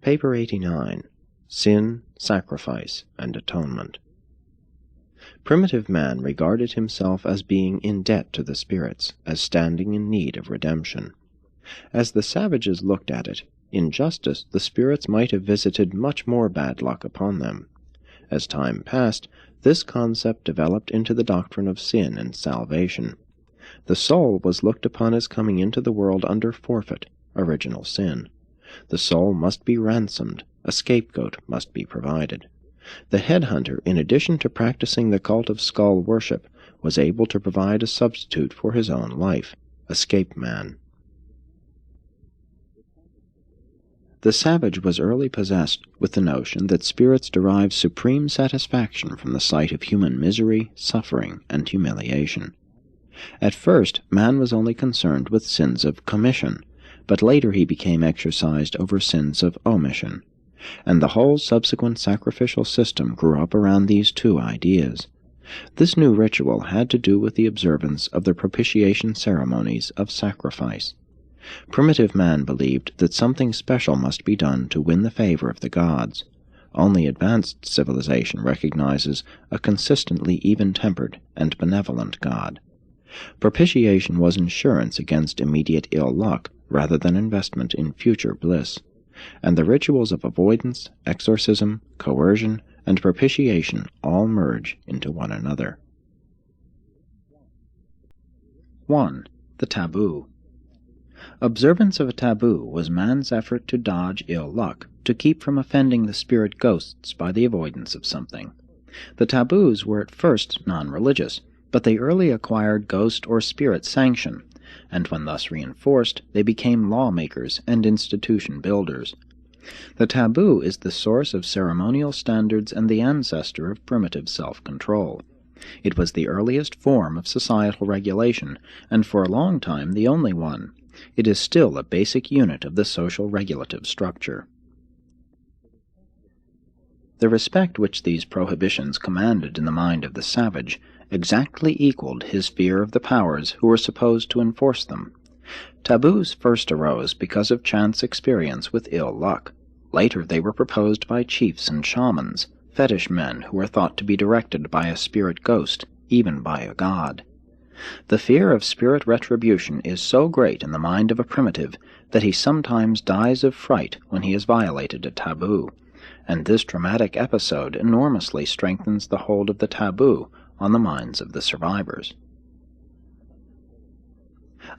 Paper 89. Sin, Sacrifice, and Atonement. Primitive man regarded himself as being in debt to the spirits, as standing in need of redemption. As the savages looked at it, in justice the spirits might have visited much more bad luck upon them. As time passed, this concept developed into the doctrine of sin and salvation. The soul was looked upon as coming into the world under forfeit, original sin. The soul must be ransomed, a scapegoat must be provided. The headhunter, in addition to practicing the cult of skull worship, was able to provide a substitute for his own life, a scape man. The savage was early possessed with the notion that spirits derive supreme satisfaction from the sight of human misery, suffering, and humiliation. At first, man was only concerned with sins of commission, but later he became exercised over sins of omission, and the whole subsequent sacrificial system grew up around these two ideas. This new ritual had to do with the observance of the propitiation ceremonies of sacrifice. Primitive man believed that something special must be done to win the favor of the gods. Only advanced civilization recognizes a consistently even-tempered and benevolent God. Propitiation was insurance against immediate ill luck rather than investment in future bliss, and the rituals of avoidance, exorcism, coercion, and propitiation all merge into one another. 1. The taboo. Observance of a taboo was man's effort to dodge ill luck, to keep from offending the spirit ghosts by the avoidance of something. The taboos were at first non-religious, but they early acquired ghost or spirit sanction, and when thus reinforced, they became lawmakers and institution builders. The taboo is the source of ceremonial standards and the ancestor of primitive self-control. It was the earliest form of societal regulation, and for a long time the only one. It is still a basic unit of the social regulative structure. The respect which these prohibitions commanded in the mind of the savage exactly equaled his fear of the powers who were supposed to enforce them. Taboos first arose because of chance experience with ill luck. Later they were proposed by chiefs and shamans, fetish men who were thought to be directed by a spirit ghost, even by a god. The fear of spirit retribution is so great in the mind of a primitive that he sometimes dies of fright when he has violated a taboo, and this dramatic episode enormously strengthens the hold of the taboo on the minds of the survivors.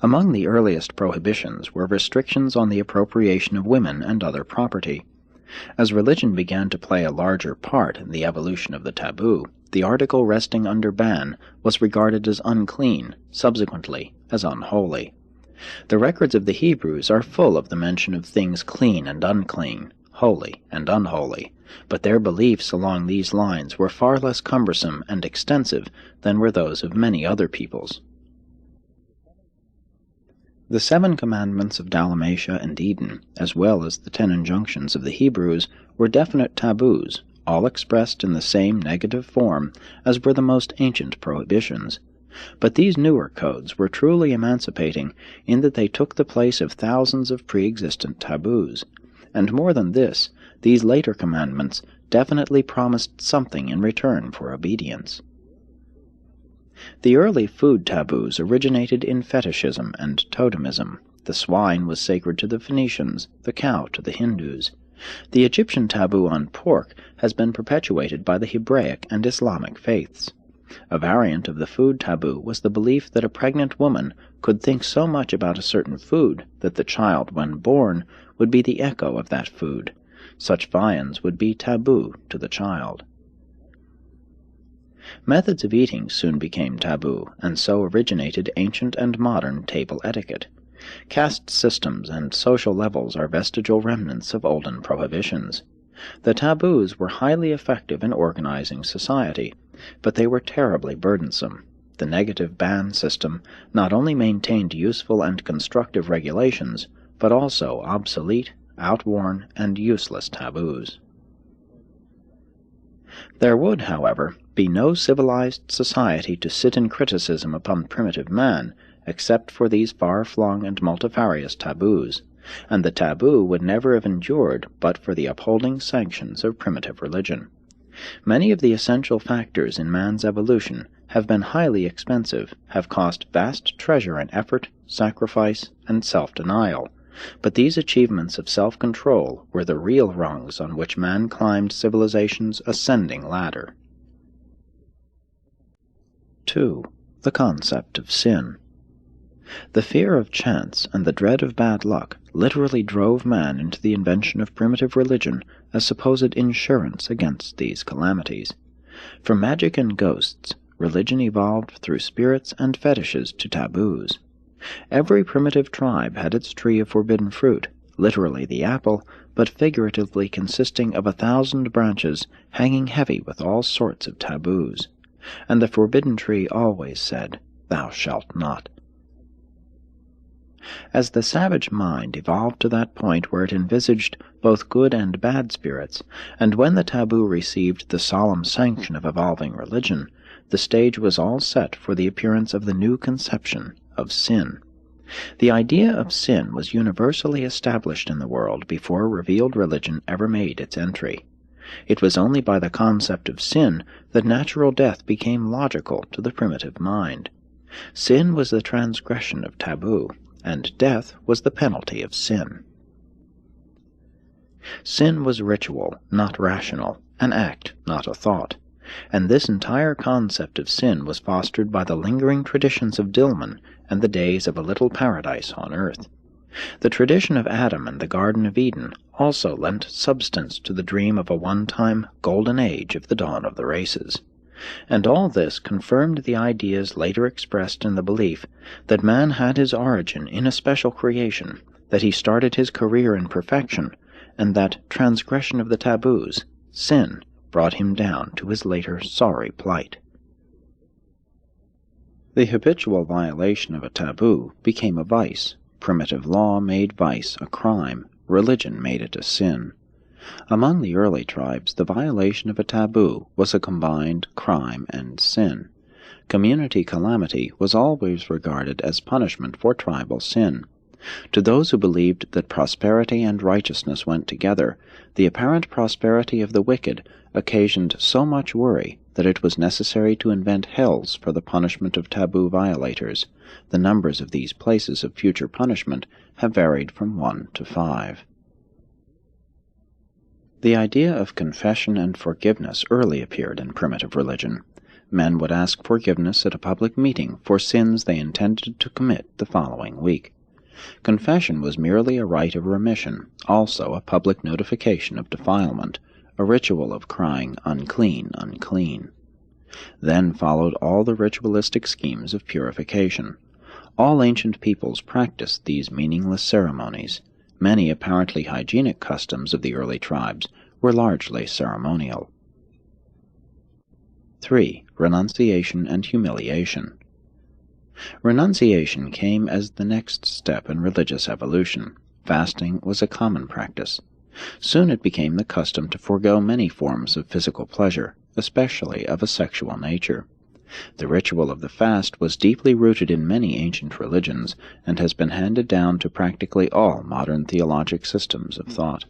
Among the earliest prohibitions were restrictions on the appropriation of women and other property. As religion began to play a larger part in the evolution of the taboo, the article resting under ban was regarded as unclean, subsequently as unholy. The records of the Hebrews are full of the mention of things clean and unclean, holy and unholy, but their beliefs along these lines were far less cumbersome and extensive than were those of many other peoples. The 7 commandments of Dalmatia and Eden, as well as the 10 injunctions of the Hebrews, were definite taboos, all expressed in the same negative form as were the most ancient prohibitions. But these newer codes were truly emancipating in that they took the place of thousands of pre-existent taboos. And more than this, these later commandments definitely promised something in return for obedience. The early food taboos originated in fetishism and totemism. The swine was sacred to the Phoenicians, the cow to the Hindus. The Egyptian taboo on pork has been perpetuated by the Hebraic and Islamic faiths. A variant of the food taboo was the belief that a pregnant woman could think so much about a certain food that the child, when born, would be the echo of that food. Such viands would be taboo to the child. Methods of eating soon became taboo, and so originated ancient and modern table etiquette. Caste systems and social levels are vestigial remnants of olden prohibitions. The taboos were highly effective in organizing society, but they were terribly burdensome. The negative ban system not only maintained useful and constructive regulations, but also obsolete, outworn, and useless taboos. There would, however, be no civilized society to sit in criticism upon primitive man, except for these far-flung and multifarious taboos. and the taboo would never have endured but for the upholding sanctions of primitive religion. Many of the essential factors in man's evolution have been highly expensive, have cost vast treasure and effort, sacrifice, and self-denial, but these achievements of self-control were the real rungs on which man climbed civilization's ascending ladder. 2. The concept of sin. The fear of chance and the dread of bad luck literally drove man into the invention of primitive religion as supposed insurance against these calamities. From magic and ghosts, religion evolved through spirits and fetishes to taboos. Every primitive tribe had its tree of forbidden fruit, literally the apple, but figuratively consisting of 1,000 branches hanging heavy with all sorts of taboos. And the forbidden tree always said, "Thou shalt not." As the savage mind evolved to that point where it envisaged both good and bad spirits, and when the taboo received the solemn sanction of evolving religion, the stage was all set for the appearance of the new conception of sin. The idea of sin was universally established in the world before revealed religion ever made its entry. It was only by the concept of sin that natural death became logical to the primitive mind. Sin was the transgression of taboo, and death was the penalty of sin. Sin was ritual, not rational, an act, not a thought, and this entire concept of sin was fostered by the lingering traditions of Dilmun and the days of a little paradise on earth. The tradition of Adam and the Garden of Eden also lent substance to the dream of a one-time golden age of the dawn of the races. And all this confirmed the ideas later expressed in the belief that man had his origin in a special creation, that he started his career in perfection, and that transgression of the taboos, sin, brought him down to his later sorry plight. The habitual violation of a taboo became a vice. Primitive law made vice a crime. Religion made it a sin. Among the early tribes, the violation of a taboo was a combined crime and sin. Community calamity was always regarded as punishment for tribal sin. To those who believed that prosperity and righteousness went together, the apparent prosperity of the wicked occasioned so much worry that it was necessary to invent hells for the punishment of taboo violators. The numbers of these places of future punishment have varied from 1 to 5. The idea of confession and forgiveness early appeared in primitive religion. Men would ask forgiveness at a public meeting for sins they intended to commit the following week. Confession was merely a rite of remission, also a public notification of defilement, a ritual of crying, "Unclean, unclean." Then followed all the ritualistic schemes of purification. All ancient peoples practiced these meaningless ceremonies. Many apparently hygienic customs of the early tribes were largely ceremonial. 3. Renunciation and humiliation. Renunciation came as the next step in religious evolution. Fasting was a common practice. Soon it became the custom to forego many forms of physical pleasure, especially of a sexual nature. The ritual of the fast was deeply rooted in many ancient religions and has been handed down to practically all modern theologic systems of thought.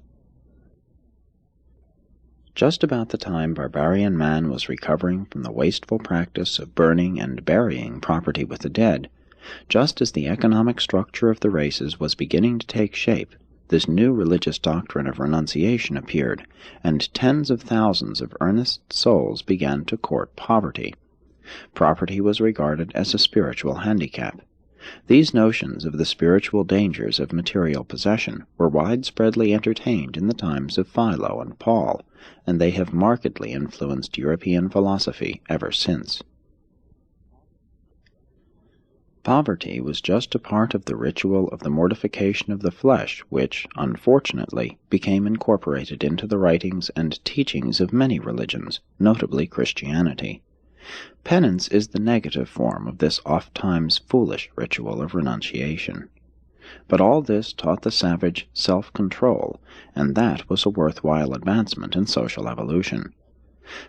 Just about the time barbarian man was recovering from the wasteful practice of burning and burying property with the dead, just as the economic structure of the races was beginning to take shape, this new religious doctrine of renunciation appeared, and tens of thousands of earnest souls began to court poverty. Property was regarded as a spiritual handicap. These notions of the spiritual dangers of material possession were widespreadly entertained in the times of Philo and Paul, and they have markedly influenced European philosophy ever since. Poverty was just a part of the ritual of the mortification of the flesh which, unfortunately, became incorporated into the writings and teachings of many religions, notably Christianity. Penance is the negative form of this oft-times foolish ritual of renunciation. But all this taught the savage self-control, and that was a worthwhile advancement in social evolution.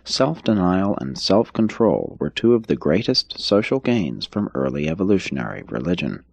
Self-denial and self-control were two of the greatest social gains from early evolutionary religion.